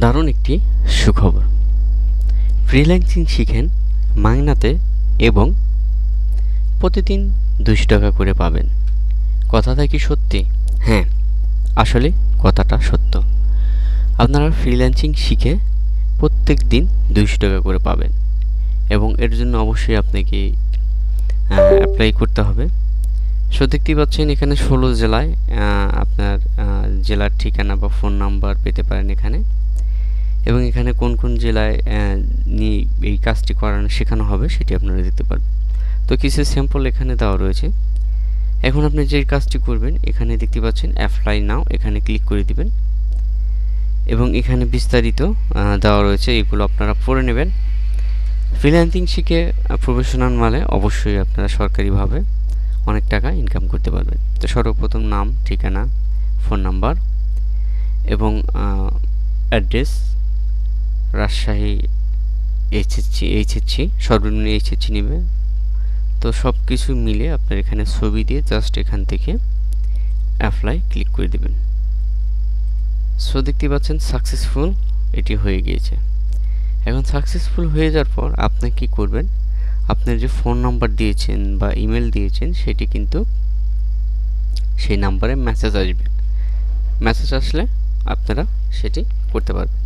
দারুণ একটি সুখবর। ফ্রিল্যান্সিং শিখেন মাইনাতে এবং প্রতিদিন 200 টাকা করে পাবেন। কথাটা কি সত্যি? হ্যাঁ, আসলে কথাটা সত্য। আপনারা ফ্রিল্যান্সিং শিখে প্রত্যেক দিন 200 টাকা করে পাবেন এবং এর জন্য অবশ্যই আপনাকে অ্যাপ্লাই করতে হবে। সো দেখতেই পাচ্ছেন এখানে 16 জেলায় আপনার জেলার ঠিকানা বা ফোন নাম্বার পেতে পারেন এখানে, এবং এখানে কোন কোন জেলায় নিয়ে এই কাজটি করানো শেখানো হবে সেটি আপনারা দেখতে পারবেন। তো কিছু স্যাম্পল এখানে দেওয়া রয়েছে। এখন আপনি যে কাজটি করবেন এখানে দেখতে পাচ্ছেন অ্যাপ্লাই নাও, এখানে ক্লিক করে দিবেন এবং এখানে বিস্তারিত দেওয়া রয়েছে, এগুলো আপনারা পড়ে নেবেন। ফ্রিল্যান্সিং শিখে প্রফেশনাল মানে অবশ্যই আপনারা সরকারিভাবে অনেক টাকা ইনকাম করতে পারবেন। তো সর্বপ্রথম নাম, ঠিকানা, ফোন নাম্বার এবং অ্যাড্রেস, রাজশাহী এইচএসসি সর্বনিম্ন এইচএসসি নেবে। তো সব কিছু মিলে আপনার এখানে ছবি দিয়ে জাস্ট এখান থেকে অ্যাপ্লাই ক্লিক করে দেবেন। সো দেখতে পাচ্ছেন সাকসেসফুল এটি হয়ে গিয়েছে। এখন সাকসেসফুল হয়ে যাওয়ার পর আপনি কি করবেন, আপনার যে ফোন নাম্বার দিয়েছেন বা ইমেল দিয়েছেন সেটি কিন্তু সেই নাম্বারে মেসেজ আসবে। মেসেজ আসলে আপনারা সেটি করতে পারবেন।